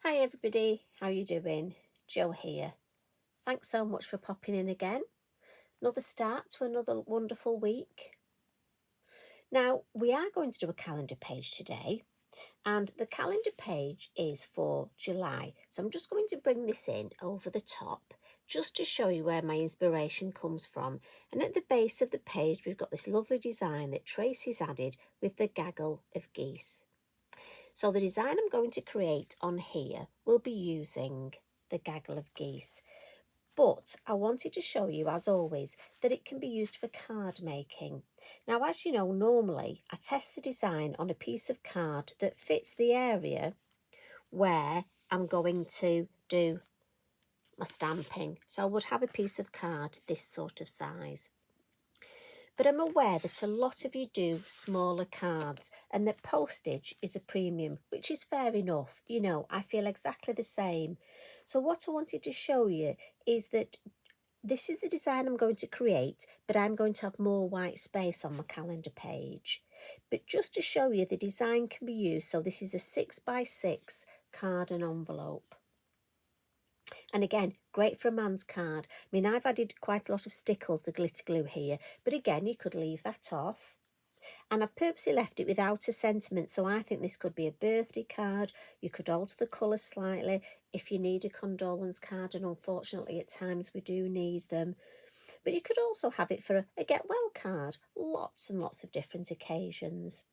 Hi everybody, how you doing? Jo here. Thanks so much for popping in again. Another start to another wonderful week. Now, we are going to do a calendar page today, and the calendar page is for July. So I'm just going to bring this in over the top just to show you where my inspiration comes from. And at the base of the page, we've got this lovely design that Tracy's added with the gaggle of geese. So the design I'm going to create on here will be using the gaggle of geese. But I wanted to show you, as always, that it can be used for card making. Now, as you know, normally I test the design on a piece of card that fits the area where I'm going to do my stamping. So I would have a piece of card this sort of size. But I'm aware that a lot of you do smaller cards and that postage is a premium, which is fair enough. You know, I feel exactly the same. So what I wanted to show you is that this is the design I'm going to create, but I'm going to have more white space on my calendar page. But just to show you, the design can be used. So this is a 6x6 card and envelope. And again, great for a man's card. I mean, I've added quite a lot of stickles, the glitter glue here, but again, you could leave that off. And I've purposely left it without a sentiment, so I think this could be a birthday card. You could alter the colours slightly if you need a condolence card, and unfortunately at times we do need them. But you could also have it for a get well card, lots and lots of different occasions.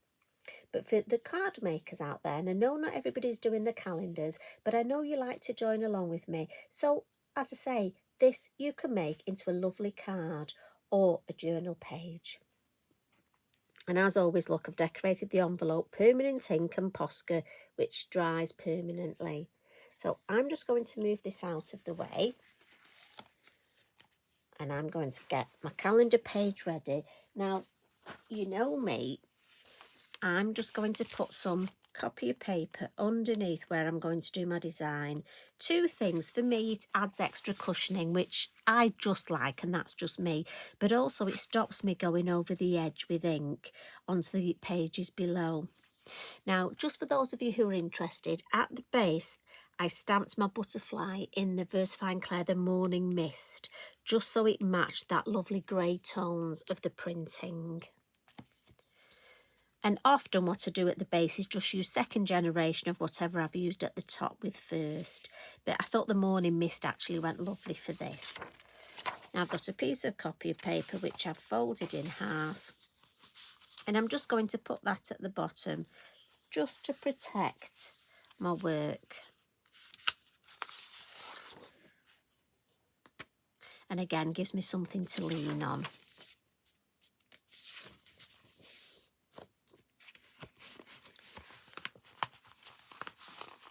But for the card makers out there, and I know not everybody's doing the calendars, but I know you like to join along with me. So, as I say, this you can make into a lovely card or a journal page. And as always, look, I've decorated the envelope, permanent ink and posca, which dries permanently. So I'm just going to move this out of the way. And I'm going to get my calendar page ready. Now, you know me, I'm just going to put some copy of paper underneath where I'm going to do my design. Two things. For me, it adds extra cushioning, which I just like, and that's just me. But also it stops me going over the edge with ink onto the pages below. Now, just for those of you who are interested, at the base, I stamped my butterfly in the Versafine Clair, the Morning Mist, just so it matched that lovely grey tones of the printing. And often what I do at the base is just use second generation of whatever I've used at the top with first. But I thought the Morning Mist actually went lovely for this. Now I've got a piece of copy of paper which I've folded in half. And I'm just going to put that at the bottom just to protect my work. And again, gives me something to lean on.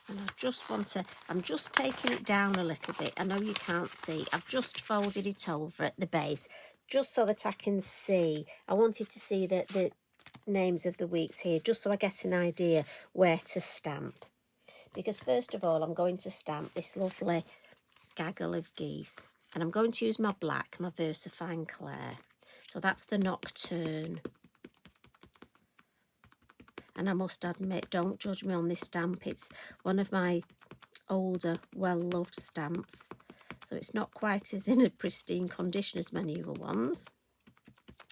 And I just want to, I'm just taking it down a little bit. I know you can't see. I've just folded it over at the base, just so that I can see. I wanted to see the names of the weeks here, just so I get an idea where to stamp. Because first of all, I'm going to stamp this lovely gaggle of geese. And I'm going to use my black, my Versafine Clair. So that's the Nocturne. And I must admit, don't judge me on this stamp. It's one of my older, well-loved stamps. So it's not quite as in a pristine condition as many other ones.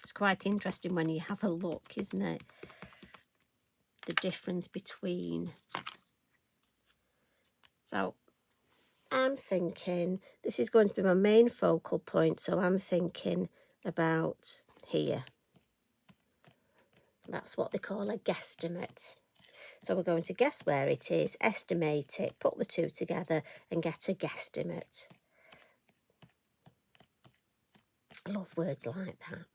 It's quite interesting when you have a look, isn't it? The difference between. So I'm thinking this is going to be my main focal point. So I'm thinking about here. That's what they call a guesstimate. So we're going to guess where it is, estimate it, put the two together and get a guesstimate. I love words like that.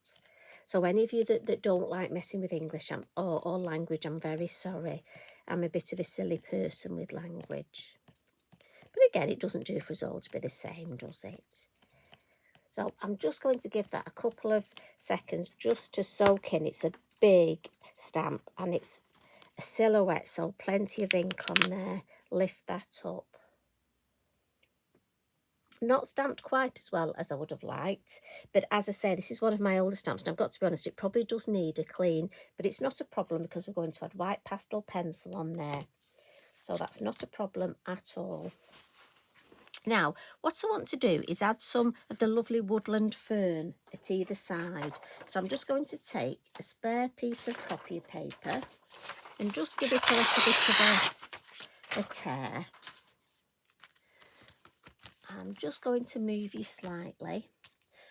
So any of you that don't like messing with English or language, I'm very sorry. I'm a bit of a silly person with language. But again, it doesn't do for us all to be the same, does it? So I'm just going to give that a couple of seconds just to soak in. It's a big stamp and it's a silhouette, so plenty of ink on there. Lift that up. Not stamped quite as well as I would have liked, but as I say, this is one of my older stamps, and I've got to be honest, it probably does need a clean, but it's not a problem because we're going to add white pastel pencil on there. so that's not a problem at all. Now, what I want to do is add some of the lovely woodland fern at either side. So I'm just going to take a spare piece of copy paper and just give it a little bit of a tear. I'm just going to move you slightly.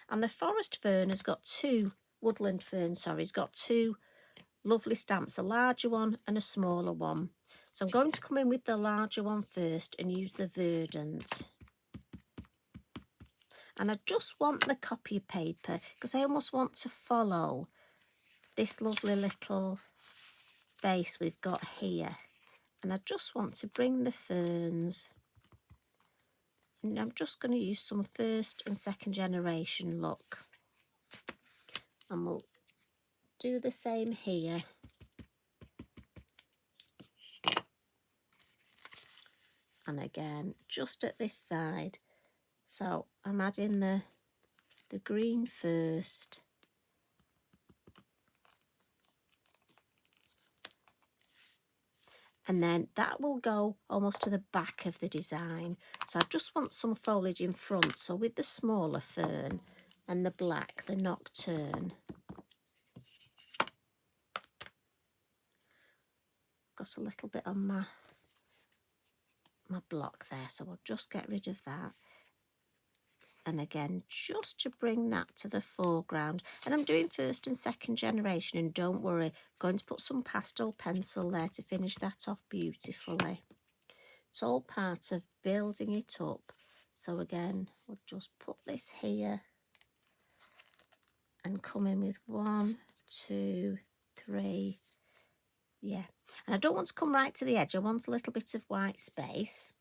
And the forest fern has got two, woodland fern, sorry, has got two lovely stamps, a larger one and a smaller one. So I'm going to come in with the larger one first and use the Verdant. And I just want the copy paper because I almost want to follow this lovely little base we've got here. And I just want to bring the ferns. And I'm just going to use some first and second generation look. And we'll do the same here. And again, just at this side. So I'm adding the green first. And then that will go almost to the back of the design. So I just want some foliage in front. So with the smaller fern and the black, the Nocturne. Got a little bit on my block there, so I'll just get rid of that. And again, just to bring that to the foreground. And I'm doing first and second generation, and don't worry, I'm going to put some pastel pencil there to finish that off beautifully. It's all part of building it up. So again, we'll just put this here and come in with 1, 2, 3. Yeah, and I don't want to come right to the edge. I want a little bit of white space.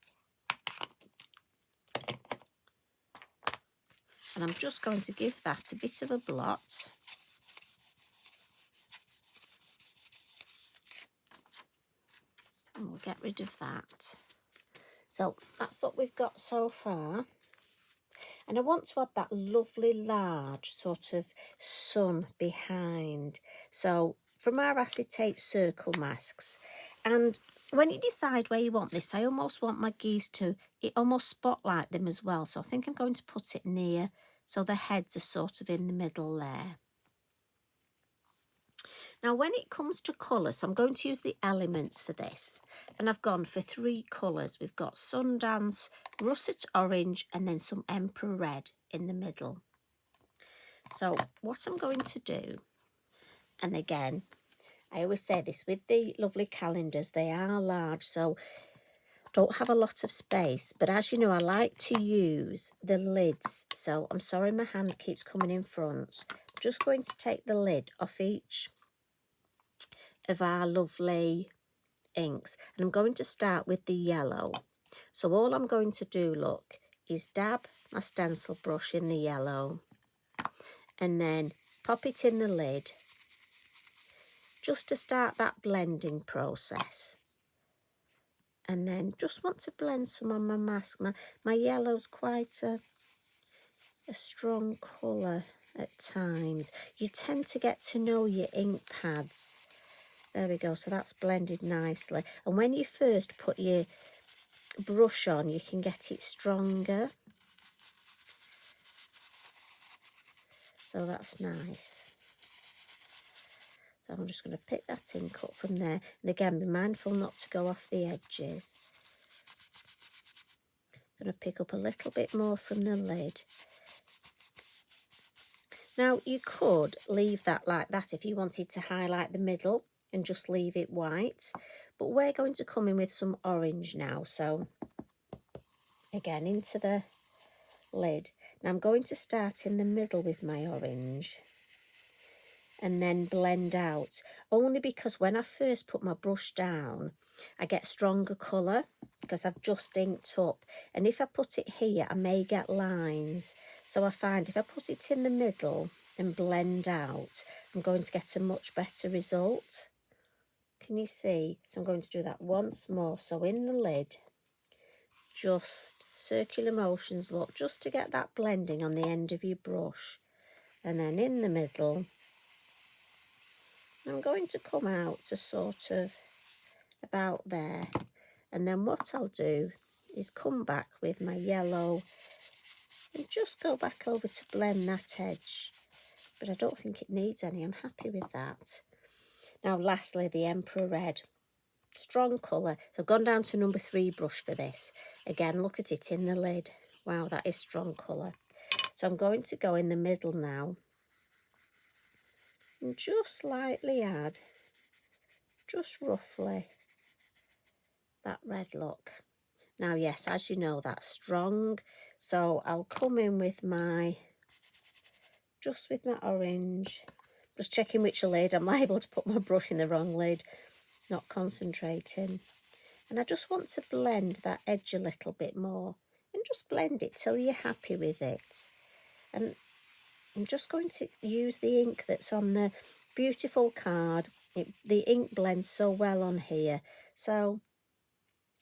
And I'm just going to give that a bit of a blot. And we'll get rid of that. So that's what we've got so far. And I want to add that lovely large sort of sun behind. So from our acetate circle masks. And when you decide where you want this, I almost want my geese to, it almost spotlight them as well. So I think I'm going to put it near, so the heads are sort of in the middle there. Now when it comes to colours, so I'm going to use the elements for this. And I've gone for 3 colours. We've got Sundance, Russet orange, and then some Emperor red in the middle. So what I'm going to do, and again, I always say this with the lovely calendars, they are large, so don't have a lot of space. But as you know, I like to use the lids. So I'm sorry my hand keeps coming in front. I'm just going to take the lid off each of our lovely inks. And I'm going to start with the yellow. So all I'm going to do, look, is dab my stencil brush in the yellow. And then pop it in the lid. Just to start that blending process. And then just want to blend some on my mask. My yellow's quite a strong colour at times. You tend to get to know your ink pads. There we go, so that's blended nicely. And when you first put your brush on, you can get it stronger. So that's nice. So I'm just going to pick that ink up from there. And again, be mindful not to go off the edges. I'm going to pick up a little bit more from the lid. Now, you could leave that like that if you wanted to highlight the middle and just leave it white. But we're going to come in with some orange now. So, again, into the lid. Now, I'm going to start in the middle with my orange. And then blend out, only because when I first put my brush down, I get stronger colour because I've just inked up. And if I put it here, I may get lines. So I find if I put it in the middle and blend out, I'm going to get a much better result. Can you see? So I'm going to do that once more. So in the lid, just circular motions, look, just to get that blending on the end of your brush. And then in the middle, I'm going to come out to sort of about there. And then what I'll do is come back with my yellow and just go back over to blend that edge. But I don't think it needs any. I'm happy with that. Now, lastly, the Emperor Red. Strong colour. So I've gone down to number 3 brush for this. Again, look at it in the lid. Wow, that is strong colour. So I'm going to go in the middle now and just slightly add, just roughly, that red look. Now, yes, as you know, that's strong. So I'll come in with my, just with my orange. Just checking which lid. I'm liable to put my brush in the wrong lid. Not concentrating. And I just want to blend that edge a little bit more. And just blend it till you're happy with it. And I'm just going to use the ink that's on the beautiful card. The ink blends so well on here. So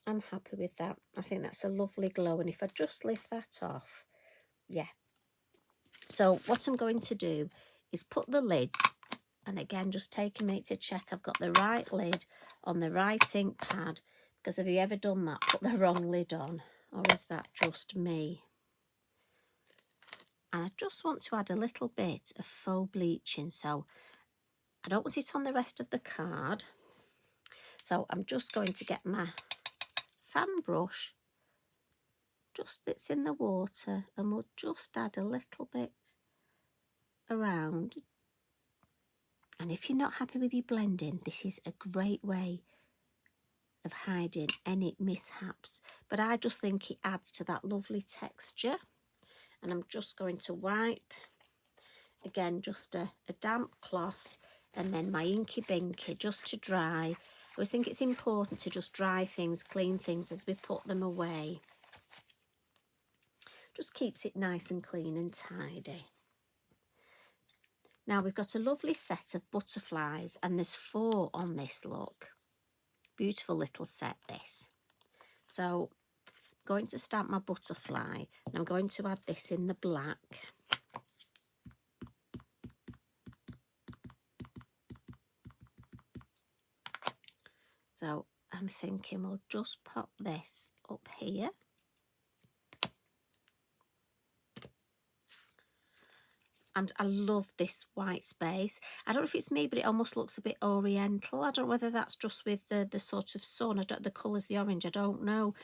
I'm happy with that. I think that's a lovely glow. And if I just lift that off, yeah. So what I'm going to do is put the lids, and again, just take a minute to check I've got the right lid on the right ink pad. Because have you ever done that? Put the wrong lid on. Or is that just me? And I just want to add a little bit of faux bleaching. So I don't want it on the rest of the card. So I'm just going to get my fan brush, just that's in the water, and we'll just add a little bit around. And if you're not happy with your blending, this is a great way of hiding any mishaps. But I just think it adds to that lovely texture. And I'm just going to wipe, again, just a damp cloth, and then my inky binky just to dry. I always think it's important to just dry things, clean things as we put them away. Just keeps it nice and clean and tidy. Now we've got a lovely set of butterflies, and there's 4 on this look. Beautiful little set this. So I'm going to stamp my butterfly, and I'm going to add this in the black. So I'm thinking we'll just pop this up here. And I love this white space. I don't know if it's me, but it almost looks a bit oriental. I don't know whether that's just with the sort of sun. The colour's the orange, I don't know.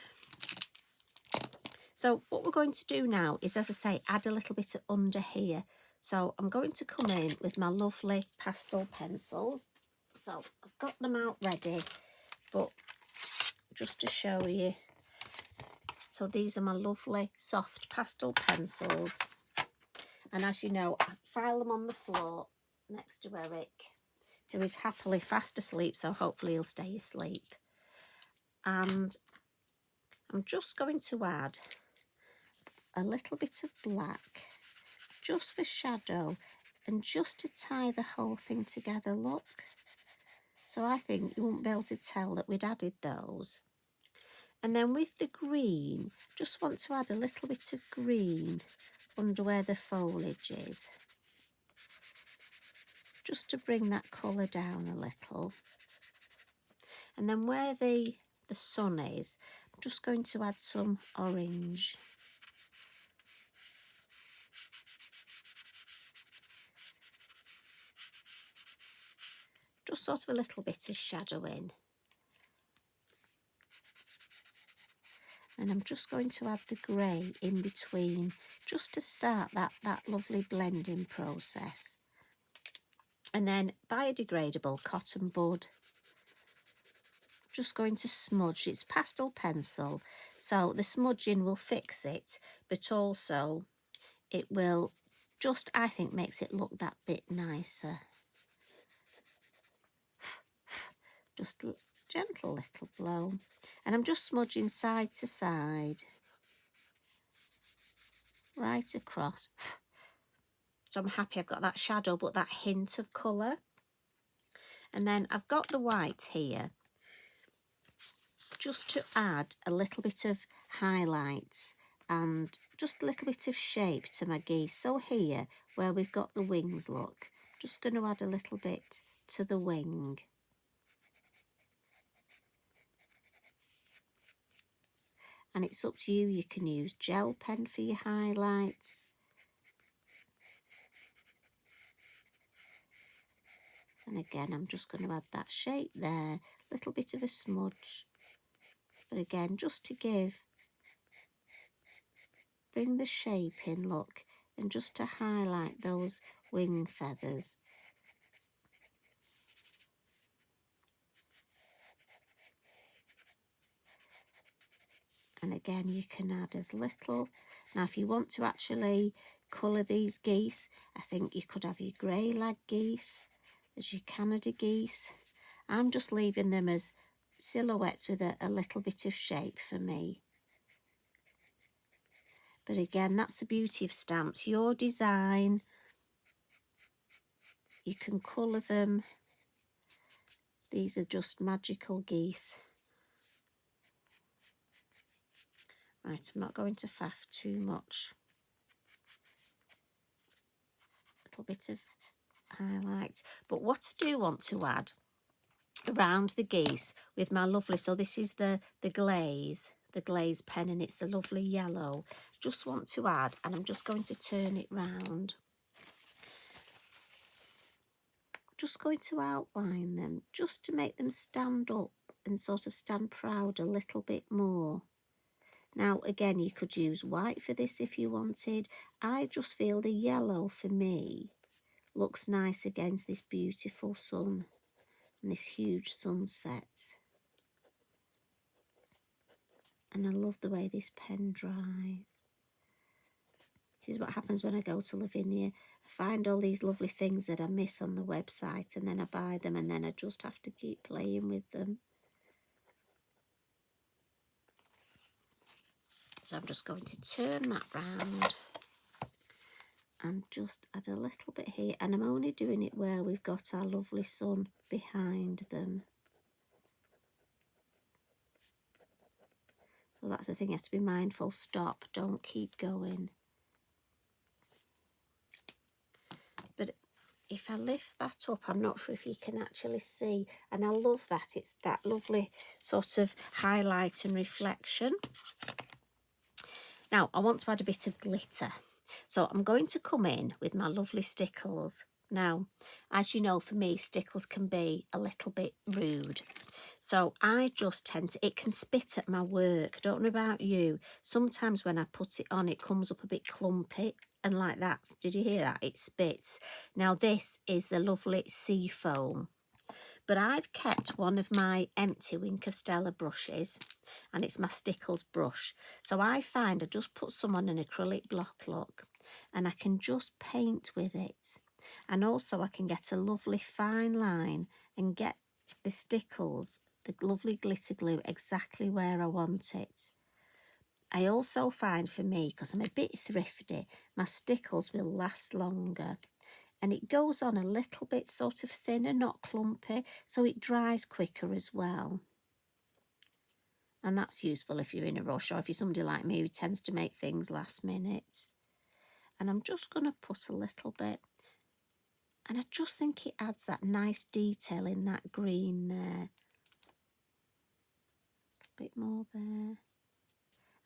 So what we're going to do now is, as I say, add a little bit under here. So I'm going to come in with my lovely pastel pencils. So I've got them out ready, but just to show you. So these are my lovely soft pastel pencils. And as you know, I file them on the floor next to Eric, who is happily fast asleep, so hopefully he'll stay asleep. And I'm just going to add a little bit of black, just for shadow, and just to tie the whole thing together, look. So I think you won't be able to tell that we'd added those. And then with the green, just want to add a little bit of green under where the foliage is, just to bring that colour down a little. And then where the sun is, I'm just going to add some orange. Just sort of a little bit of shadowing. And I'm just going to add the grey in between, just to start that lovely blending process. And then biodegradable cotton bud. Just going to smudge. It's pastel pencil, so the smudging will fix it, but also it will just, I think, makes it look that bit nicer. Just a gentle little blow. And I'm just smudging side to side, right across. So I'm happy I've got that shadow, but that hint of colour. And then I've got the white here, just to add a little bit of highlights and just a little bit of shape to my geese. So here, where we've got the wings, look, just going to add a little bit to the wing. And it's up to you. You can use gel pen for your highlights. And again, I'm just going to add that shape there, a little bit of a smudge. But again, just to bring the shape in, look, and just to highlight those wing feathers. And again, you can add as little. Now, if you want to actually colour these geese, I think you could have your grey lag geese as your Canada geese. I'm just leaving them as silhouettes with a little bit of shape for me. But again, that's the beauty of stamps. Your design, you can colour them. These are just magical geese. Right, I'm not going to faff too much. A little bit of highlight. But what I do want to add around the geese with my lovely, so this is the glaze pen, and it's the lovely yellow. Just want to add, and I'm just going to turn it round. Just going to outline them, just to make them stand up and sort of stand proud a little bit more. Now, again, you could use white for this if you wanted. I just feel the yellow for me looks nice against this beautiful sun and this huge sunset. And I love the way this pen dries. This is what happens when I go to Lavinia. I find all these lovely things that I miss on the website, and then I buy them, and then I just have to keep playing with them. So I'm just going to turn that round and just add a little bit here. And I'm only doing it where we've got our lovely sun behind them. So that's the thing, you have to be mindful. Stop, don't keep going. But if I lift that up, I'm not sure if you can actually see. And I love that. It's that lovely sort of highlight and reflection. Now, I want to add a bit of glitter. So I'm going to come in with my lovely stickles. Now, as you know, for me, stickles can be a little bit rude. So I just tend to, it can spit at my work. I don't know about you. Sometimes when I put it on, it comes up a bit clumpy and like that. Did you hear that? It spits. Now, this is the lovely sea foam. But I've kept one of my empty Wink of Stella brushes, and it's my Stickles brush. So I find I just put some on an acrylic block, look, and I can just paint with it. And also I can get a lovely fine line and get the stickles, the lovely glitter glue, exactly where I want it. I also find for me, because I'm a bit thrifty, my stickles will last longer. And it goes on a little bit sort of thinner, not clumpy, so it dries quicker as well. And that's useful if you're in a rush, or if you're somebody like me who tends to make things last minute. And I'm just going to put a little bit, and I just think it adds that nice detail in that green there. A bit more there.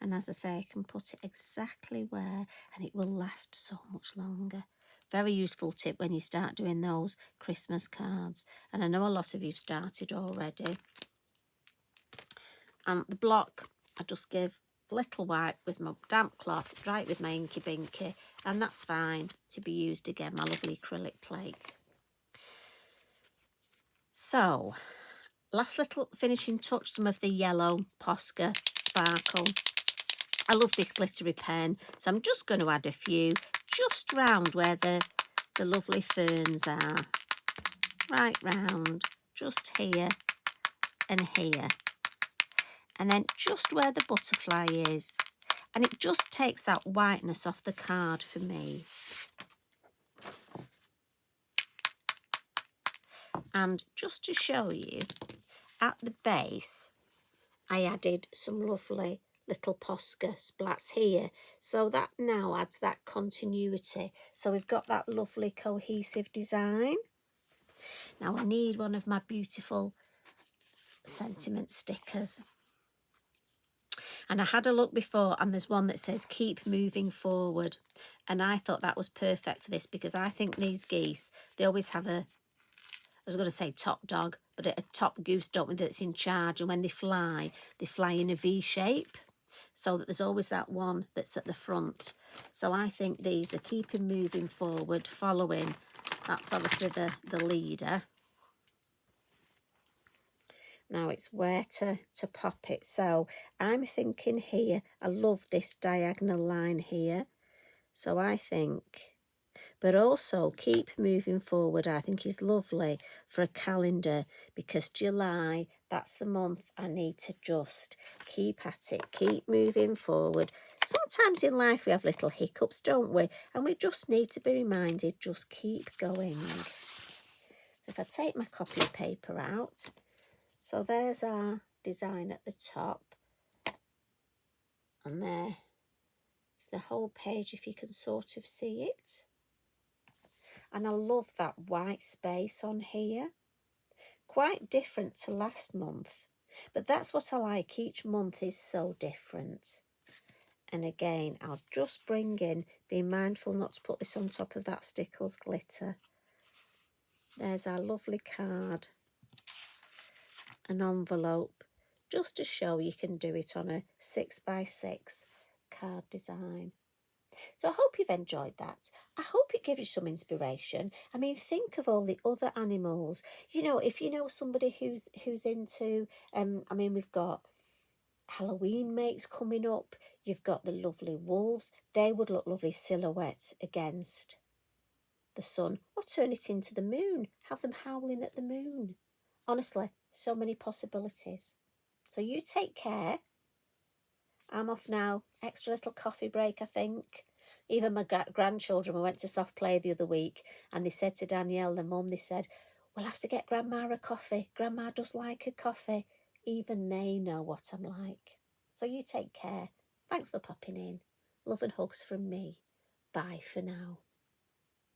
And as I say, I can put it exactly where, and it will last so much longer. Very useful tip when you start doing those Christmas cards. And I know a lot of you've started already. And the block, I just give a little wipe with my damp cloth, dry it with my Inky Binky, and that's fine to be used again, my lovely acrylic plate. So, last little finishing touch, some of the yellow Posca sparkle. I love this glittery pen, so I'm just going to add a few just round where the lovely ferns are. Right round, just here and here. And then just where the butterfly is. And it just takes that whiteness off the card for me. And just to show you, at the base, I added some lovely little Posca splats here. So that now adds that continuity. So we've got that lovely cohesive design. Now I need one of my beautiful sentiment stickers. And I had a look before, and there's one that says keep moving forward, and I thought that was perfect for this, because I think these geese, they always have a, I was going to say top dog, but a top goose, don't we, that's in charge, and when they fly in a V shape, so that there's always that one that's at the front. So I think these are keeping moving forward, following, that's obviously the leader. Now it's where to pop it. So I'm thinking here, I love this diagonal line here. So I think, but also keep moving forward, I think is lovely for a calendar, because July, that's the month I need to just keep at it, keep moving forward. Sometimes in life we have little hiccups, don't we? And we just need to be reminded, just keep going. So if I take my copy paper out, so there's our design at the top, and there is the whole page, if you can sort of see it. And I love that white space on here. Quite different to last month, but that's what I like. Each month is so different. And again, I'll just bring in, being mindful not to put this on top of that stickles glitter. There's our lovely card, an envelope, just to show you can do it on a 6x6 card design. So I hope you've enjoyed that. I hope it gives you some inspiration. I mean, think of all the other animals. You know, if you know somebody who's into, I mean, we've got Halloween makes coming up. You've got the lovely wolves. They would look lovely silhouettes against the sun, or turn it into the moon. Have them howling at the moon. Honestly, so many possibilities. So you take care. I'm off now. Extra little coffee break, I think. Even my grandchildren, we went to soft play the other week, and they said to Danielle, their mum, they said, we'll have to get Grandma a coffee. Grandma does like a coffee. Even they know what I'm like. So you take care. Thanks for popping in. Love and hugs from me. Bye for now.